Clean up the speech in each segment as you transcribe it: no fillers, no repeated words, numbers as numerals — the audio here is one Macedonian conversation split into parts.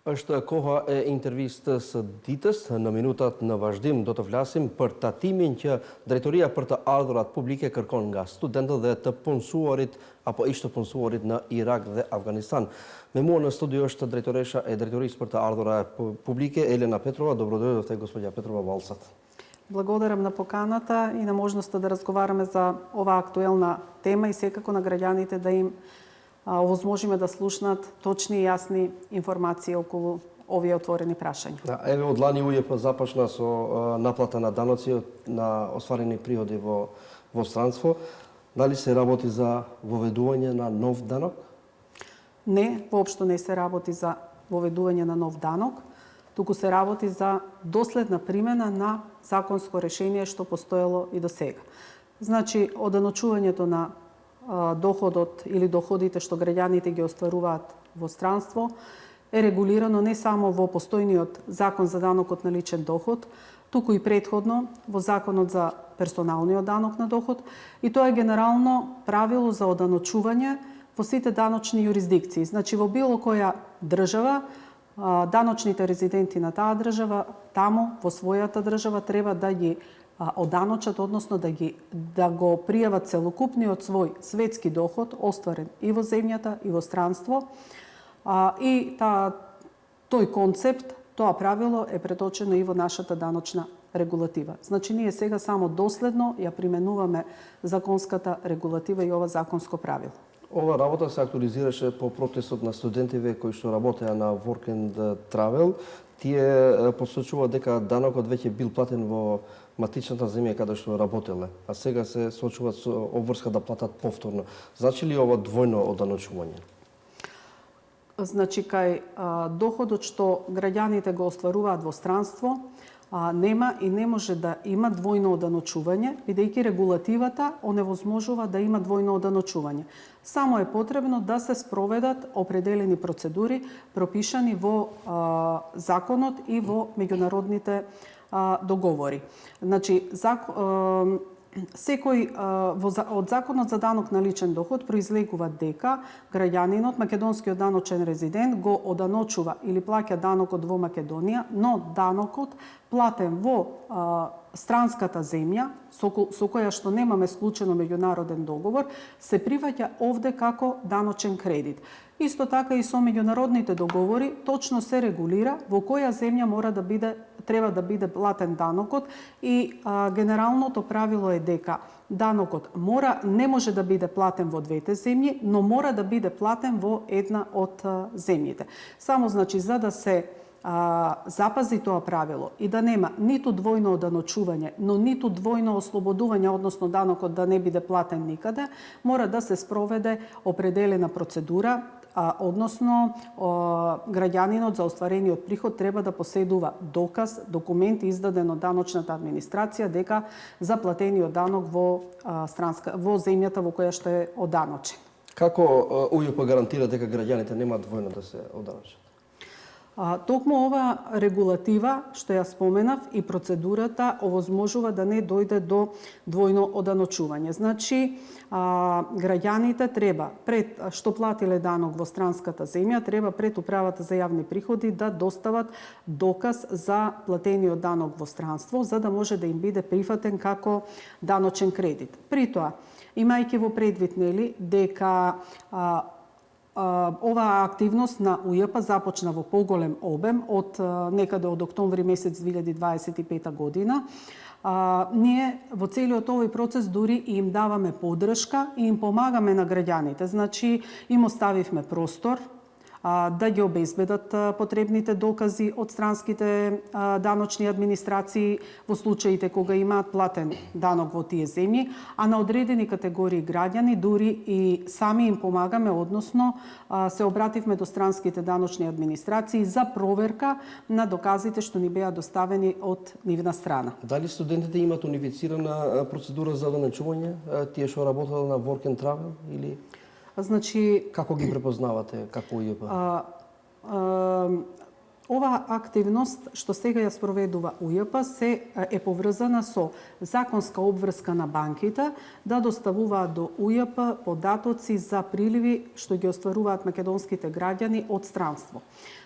Është koha e intervistës së ditës. Në minutat në vazhdim do të flasim për tatimin që Drejtoria për të ardhurat publike kërkon nga studentët dhe të punësuarit apo ish të punësuarit në Irak dhe Afganistan. Me mua në studio është drejtoresha e Drejtorisë për të ardhurat publike Елена Петрова. Добродојдовте, госпоѓа Петрова, во Алсат. Благодарам на поканата и на можноста да разговараме за оваа актуелна тема и секако на граѓаните да им овозможиме да слушнат точни и јасни информации околу овие отворени прашања. Еве од лани УЈП започна со наплата на даноци на остварени приходи во странство. Дали се работи за воведување на нов данок? Не, воопшто не се работи за воведување на нов данок, туку се работи за доследна примена на законско решение што постоело и до сега. Значи, оданочувањето на доходот или доходите што граѓаните ги остваруваат во странство е регулирано не само во постојниот закон за данокот на личен доход, туку и претходно во законот за персоналниот данок на доход, и тоа е генерално правило за оданочување во сите даночни юрисдикции. Значи, во било која држава, даночните резиденти на таа држава, таму во својата држава треба да ги оданочат, односно да го пријават целокупниот свој светски доход остварен и во земјата и во странство. И тој концепт, тоа правило е преточено и во нашата даночна регулатива. Значи, ние сега само доследно ја применуваме законската регулатива и ова законско правило. Ова работа се актуализираше по протестот на студентиве кои што работеа на Work and Travel. Тие посочува дека данокот веќе бил платен во матичната земја каде што работеле, а сега се соочуваат со обврска да платат повторно. Значи ли ова двојно оданочување? Значи, кај доходот што граѓаните го остваруваат во странство, нема и не може да има двојно оданочување, бидејќи регулативата оневозможува да има двојно оданочување. Само е потребно да се спроведат определени процедури пропишани во законот и во меѓународните договори. Значи, секој од законот за данок на личен доход произлегува дека граѓанинот, македонскиот даночен резидент, го оданочува или плаќа данокот во Македонија, но данокот платен во странската земја, со која што немаме склучено меѓународен договор, се приваќа овде како даночен кредит. Исто така и со меѓународните договори точно се регулира во која земја треба да биде платен данокот и генералното правило е дека данокот не може да биде платен во двете земји, но мора да биде платен во една од земјите. Само, значи, за да се запази тоа правило и да нема ниту двојно оданочување, но ниту двојно ослободување, односно данокот да не биде платен никаде, мора да се спроведе определена процедура, односно граѓанинот за остварениот приход треба да поседува доказ, документ издаден од даночната администрација дека заплатениот данок во земјата во која што е оданочен. Како УЈП гарантира дека граѓаните немаат двојно да се оданочат? Токму ова регулатива, што ја споменав, и процедурата овозможува да не дојде до двојно оданочување. Значи, граѓаните треба, пред што платиле данок во странската земја, треба пред управата за јавни приходи да достават доказ за платениот данок во странство, за да може да им биде прифатен како даночен кредит. При тоа, имајќи во предвид, дека оваа активност на УЈП започна во поголем обем од некаде од октомври месец 2025 година. Ние во целиот овој процес дури им даваме поддршка и им помагаме на граѓаните. Значи, им оставивме простор да ги обезбедат потребните докази од странските даночни администрации во случаите кога имаат платен данок во тие земји, а на одредени категории граѓани дури и сами им помагаме, односно се обративме до странските даночни администрации за проверка на доказите што ни беа доставени од нивна страна. Дали студентите имаат унифицирана процедура за оданочување, тие што работеле на Work and Travel или? Значи, како ги препознавате како УЈП? Оваа активност што сега ја спроведува УЈП е поврзана со законска обврска на банките да доставуваат до УЈП податоци за приливи што ги остваруваат македонските граѓани од странство.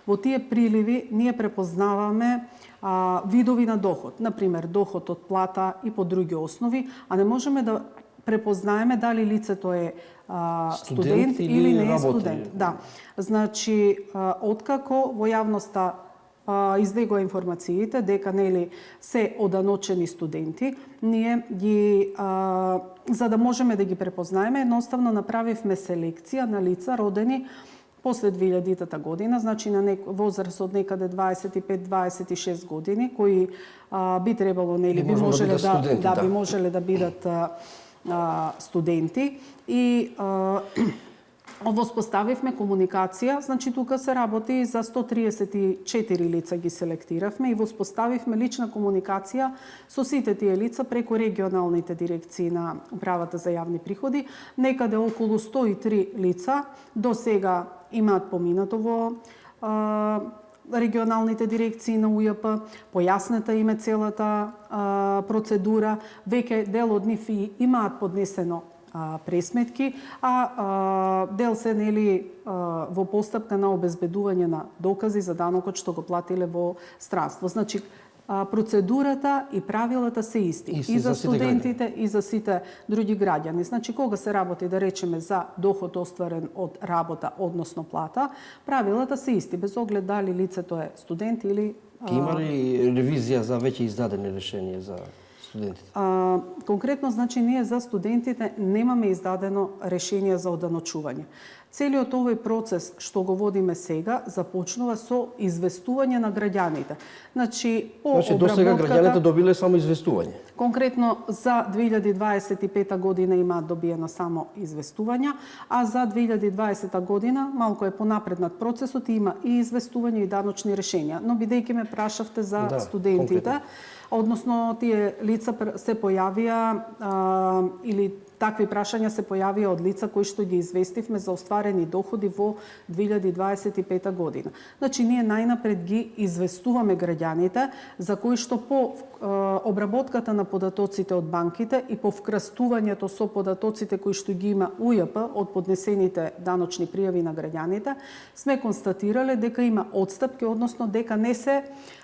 Во тие приливи ние препознаваме видови на доход, например доход од плата и по други основи, а не можеме да препознаеме дали лицето е студент или не е студент. Да. Значи, откако во јавноста излегува информациите дека нели се оданочени студенти, ние ги за да можеме да ги препознаеме, едноставно направивме селекција на лица родени после 2000-та година, значи на возраст од некаде 25-26 години, кои би требало нели би можеле би можеле да бидат студенти и воспоставивме комуникација, значи тука се работи за 134 лица ги селектиравме и воспоставивме лична комуникација со сите тие лица преку регионалните дирекции на Управата за јавни приходи. Некаде околу 103 лица до сега имаат поминато во регионалните дирекции на УЈП, појаснета им е целата процедура, веќе дел од нив и имаат поднесено пресметки, а дел се нели во постапка на обезбедување на докази за данокот што го платиле во странство. Значи, процедурата и правилата се исти и за студентите и за сите други граѓани. Значи, кога се работи, да речеме, за доход остварен од работа, односно плата, правилата се исти, без оглед дали лицето е студент или... Има ли ревизија за веќе издадени решенија за студентите? Конкретно, значи, ние за студентите немаме издадено решение за оданочување. Целиот овој процес што го водиме сега започнува со известување на граѓаните. Значи, до сега граѓаните добиле само известување? Конкретно за 2025 година имаат добиено само известувања, а за 2020 година малку е понапреднат процесот и има и известување и даночни решенија. Но бидејќи ме прашавте за студентите, односно тие лица се појавија или такви прашања се појавија од лица кои што ги известивме за остварени доходи во 2025 година. Значи, ние најнапред ги известуваме граѓаните за кои што по обработката на податоците од банките и по вкрстувањето со податоците кои што ги има УЈП од поднесените даночни пријави на граѓаните, сме констатирале дека има отстапки, односно дека не се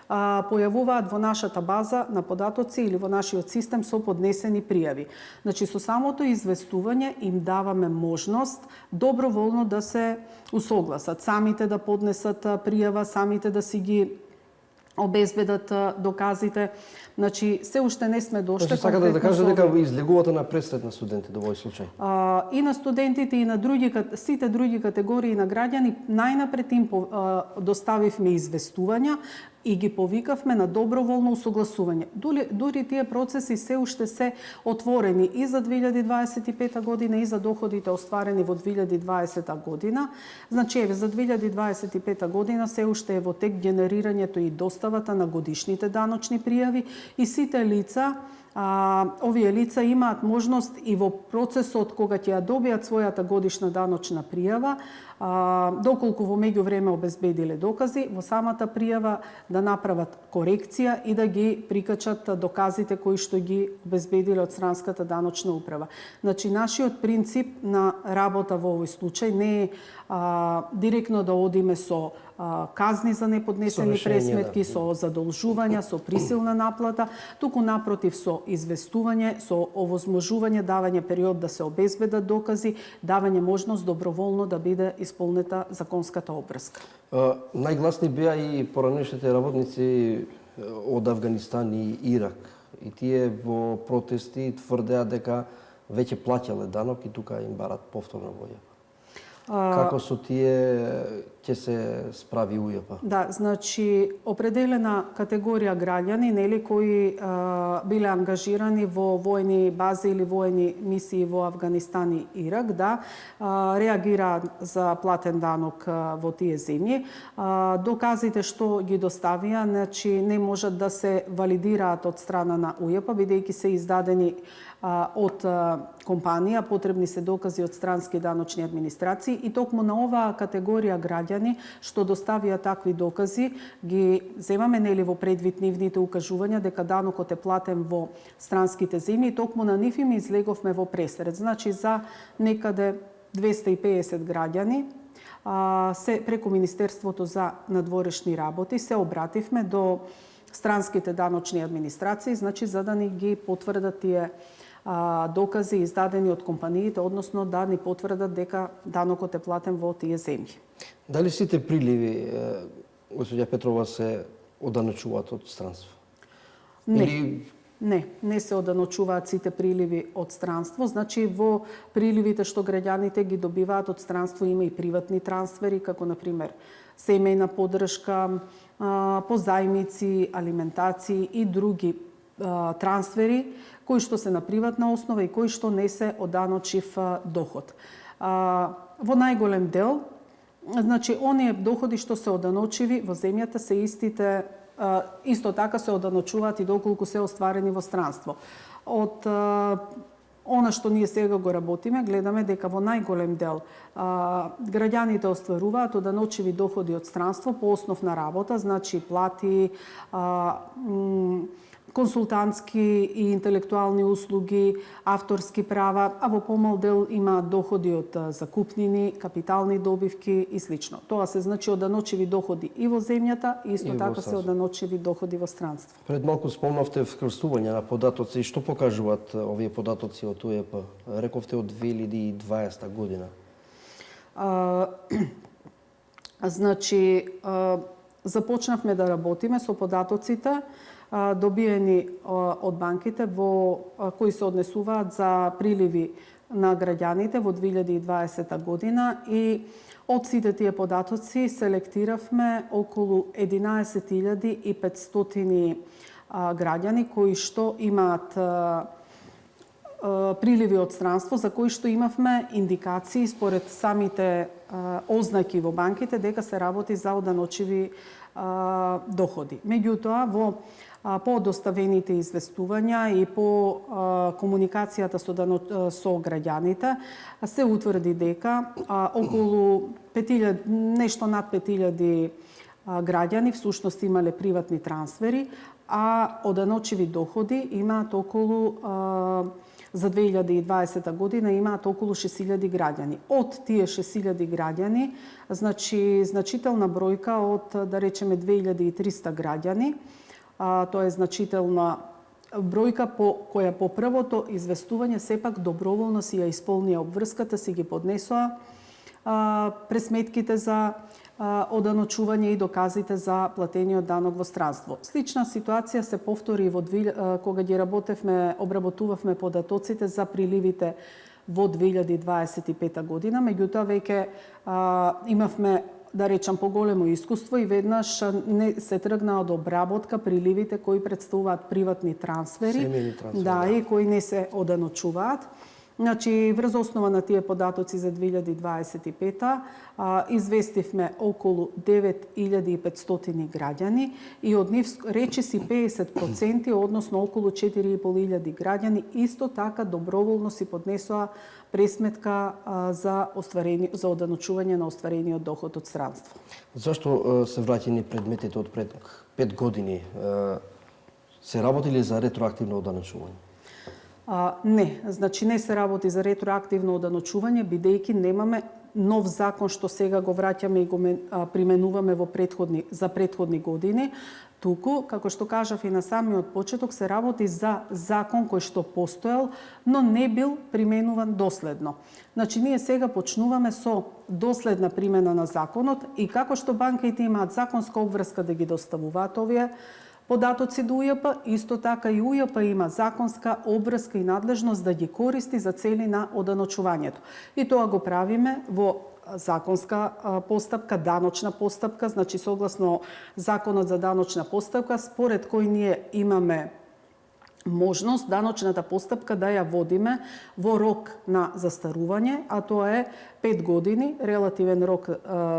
појавуваат во нашата база на податоци или во нашиот систем со поднесени пријави. Значи, со самото известување им даваме можност доброволно да се усогласат, самите да поднесат пријава, самите да си ги обезбедат доказите. Значи, се уште не сме дошли. Значи, сакате да кажете дека излегувате на пресред на студентите во овој случај? И на студентите и на сите други категории на граѓани најнапред им доставивме известувања и ги повикавме на доброволно усогласување. Дури тие процеси се уште се отворени и за 2025 година и за доходите остварени во 2020 година. Значи, еве, за 2025 година се уште е во тек генерирањето и доставата на годишните даночни пријави и сите лица, овие лица имаат можност и во процесот кога ќе ја добијат својата годишна даночна пријава, доколку во меѓувреме обезбедиле докази, во самата пријава да направат корекција и да ги прикачат доказите кои што ги обезбедиле од странската даночна управа. Значи, нашиот принцип на работа во овој случај не е директно да одиме со казни за неподнесени пресметки, со задолжувања, со присилна наплата, туку напротив со известување, со овозможување, давање период да се обезбедат докази, давање можност доброволно да биде исполнета законската обврска. Најгласни беа и поранешните работници од Авганистан и Ирак. И тие во протести тврдеа дека веќе плаќале данок и тука им барат повторна воја. Како со тие ќе се справи УЈП? Да, значи, определена категорија граѓани, нели, кои биле ангажирани во војни бази или војни мисии во Авганистан и Ирак, да, реагираат за платен данок во тие земји. Доказите што ги доставија, значи, не можат да се валидираат од страна на УЈП, бидејќи се издадени од компанија, потребни се докази од странски даночни администрации и токму на оваа категорија граѓани граѓани што доставија такви докази, ги земаме нели во предвид нивните укажувања дека данокот е платен во странските земји и токму на нив им излеговме во пресред. Значи за некаде 250 граѓани се преку Министерството за надворешни работи се обративме до странските даночни администрации, значи за да ни ги потврдат тие докази издадени од компаниите, односно да ни потврдат дека данокот е платен во тие земји. Дали сите приливи, госпоѓа Петрова, се оданочуваат од странство? Не. Не се оданочуваат сите приливи од странство. Значи, во приливите што граѓаните ги добиваат од странство има и приватни трансфери, како, например, семејна поддршка, позајмици, алиментации и други трансфери, кои што се на приватна основа и кои што не се оданочив доход. Во најголем дел, значи, оние доходи што се оданочиви во земјата се истите, исто така се оданочуваат и доколку се остварени во странство. Од она што ние сега го работиме, гледаме дека во најголем дел граѓаните остваруваат оданочиви доходи од странство по основ на работа, значи плати, консултантски и интелектуални услуги, авторски права, а во помал дел има доходи од закупнини, капитални добивки и слично. Тоа се значи оданочиви доходи и во земјата, и исто така се оданочиви доходи во странство. Пред малку спомнавте вкрстување на податоци. Што покажуваат овие податоци од УЕП? Рековте од 2020 година. Значи, започнавме да работиме со податоците добиени од банките кои се однесуваат за приливи на граѓаните во 2020 година и од сите тие податоци селектиравме околу 11.500 граѓани кои што имаат приливи од странство, за кои што имавме индикации според самите ознаки во банките дека се работи за оданочиви доходи. Меѓутоа, по доставените известувања и по комуникацијата со граѓаните се утврди дека околу 5000, нешто над 5000 граѓани всушност имале приватни трансфери, а оданочиви доходи имаат околу за 2020 година имаат околу 6000 граѓани. Од тие 6000 граѓани, значи значителна бројка од, да речеме, 2300 граѓани, тоа е значителна бројка која по првото известување сепак доброволно си ја исполнија обврската, си ги поднесоа пресметките за оданочување и доказите за платениот данок во странство. Слична ситуација се повтори кога ги обработувавме податоците за приливите во 2025 година, меѓутоа веќе имавме, да речам, поголемо искуство и веднаш не се тргна од обработка приливите кои представуваат приватни трансфери, и кои не се оданочуваат. Значи, врз основа на тие податоци за 2025 известивме околу 9500 граѓани и од нив речиси 50%, односно околу 4500 граѓани, исто така доброволно си поднесоа пресметка за оданочување на остварениот доход од странство. Зашто се враќани предметите од пред 5 години? Се работили за ретроактивно оданочување? Не, значи не се работи за ретроактивно оданочување, бидејќи немаме нов закон што сега го враќаме и го применуваме за претходни години. Туку, како што кажав и на самиот почеток, се работи за закон кој што постоел, но не бил применуван доследно. Значи, ние сега почнуваме со доследна примена на законот и како што банките имаат законска обврска да ги доставуваат овие податоци до УЈП, исто така и УЈП има законска обврска и надлежност да ги користи за цели на оданочувањето. И тоа го правиме во законска постапка, даночна постапка, значи согласно Законот за даночна постапка, според кој ние имаме можност даночната постапка да ја водиме во рок на застарување, а тоа е 5 години, релативен рок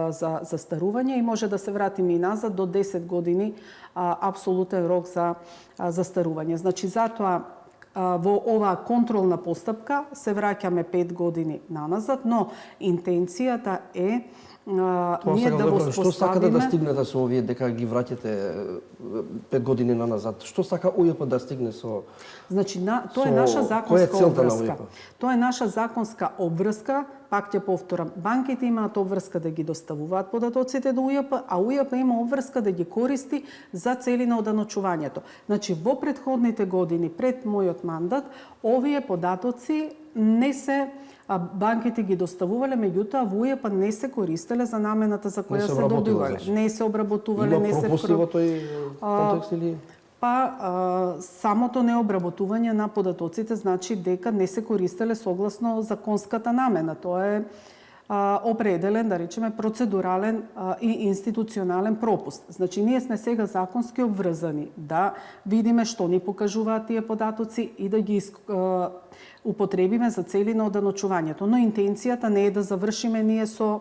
за застарување и може да се вратиме и назад до 10 години апсолутен рок за застарување. Значи, затоа во оваа контролна постапка се враќаме 5 години наназад, но интенцијата е ние да го Што сакате да споставиме. стигнете со овие дека ги враќате 5 години назад? Што сака УЈП да стигне со... Значи, тоа е Со- наша која е законска целта на обврска. УЈП? Тоа е наша законска обврска, пак ќе повторам. Банките имаат обврска да ги доставуваат податоците до УЈП, а УЈП има обврска да ги користи за цели на оданочувањето. Значи, во претходните години, пред мојот мандат, овие податоци не се банките ги доставувале, меѓутоа во УЈП не се користеле за намената за која се се обработува, добивале. значи. Не се обработувале, Има не се пропусти во тој контекст или... Самото необработување на податоците значи дека не се користеле согласно законската намена. Тоа е определен, да речеме, процедурален и институционален пропуст. Значи, ние сме сега законски обврзани да видиме што ни покажуваат тие податоци и да ги употребиме за цели на оданочувањето. Но интенцијата не е да завршиме ние со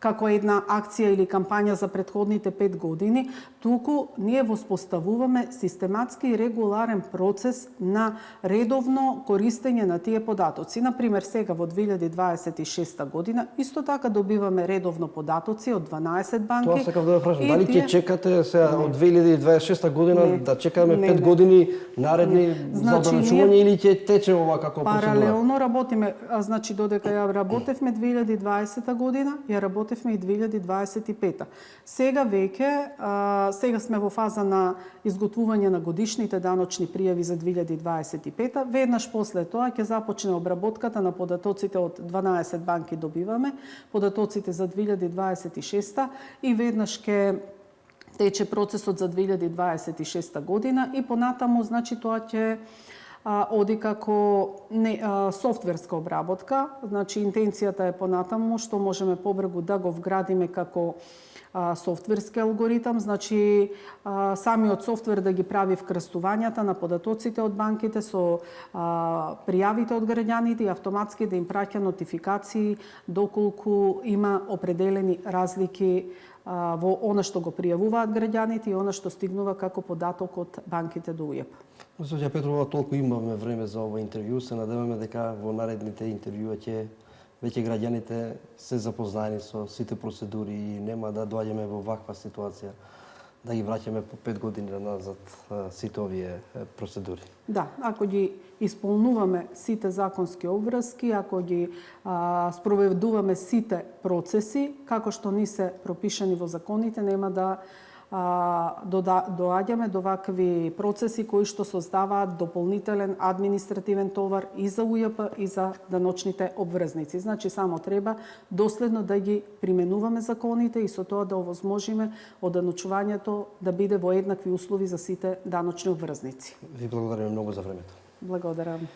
како една акција или кампања за претходните 5 години, туку ние воспоставуваме систематски и регуларен процес на редовно користење на тие податоци. Например, сега во 2026 година исто така добиваме редовно податоци од 12 банки. Тоа сакав да ве прашам, и дали ќе чекате сега од 2026 година Не. да чекаме Не, 5 не. години наредни за Значи, оданочување ние или ќе тече ова како процедура? Паралелно работиме, значи додека ја работевме 2020 година, ја работевме и 2025. Сега веќе, сега сме во фаза на изготвување на годишните даночни пријави за 2025. Веднаш после тоа ќе започне обработката на податоците од 12 банки добиваме, податоците за 2026 и веднаш ќе тече процесот за 2026 година и понатаму, значи тоа ќе оди како софтверска обработка, значи интенцијата е понатаму што можеме побрзо да го вградиме како софтверски алгоритам, значи самиот софтвер да ги прави вкрстувањата на податоците од банките со пријавите од граѓаните и автоматски да им праќа нотификации доколку има определени разлики во она што го пријавуваат граѓаните и она што стигнува како податок од банките до УЈП. Госпоѓа Петрова, толку имаме време за ова интервју, се надеваме дека во наредните интервјуа ќе веќе граѓаните се запознаени со сите процедури и нема да доаѓаме во ваква ситуација да ги враќаме по 5 години назад сите овие процедури. Да, ако ги исполнуваме сите законски обврски, ако ги спроведуваме сите процеси, како што ни се пропишани во законите, нема да доаѓаме до вакви процеси кои што создаваат дополнителен административен товар и за УЈП и за даночните обврзници. Значи, само треба доследно да ги применуваме законите и со тоа да овозможиме оданочувањето да биде во еднакви услови за сите даночни обврзници. Ви благодарам многу за времето. Благодарам.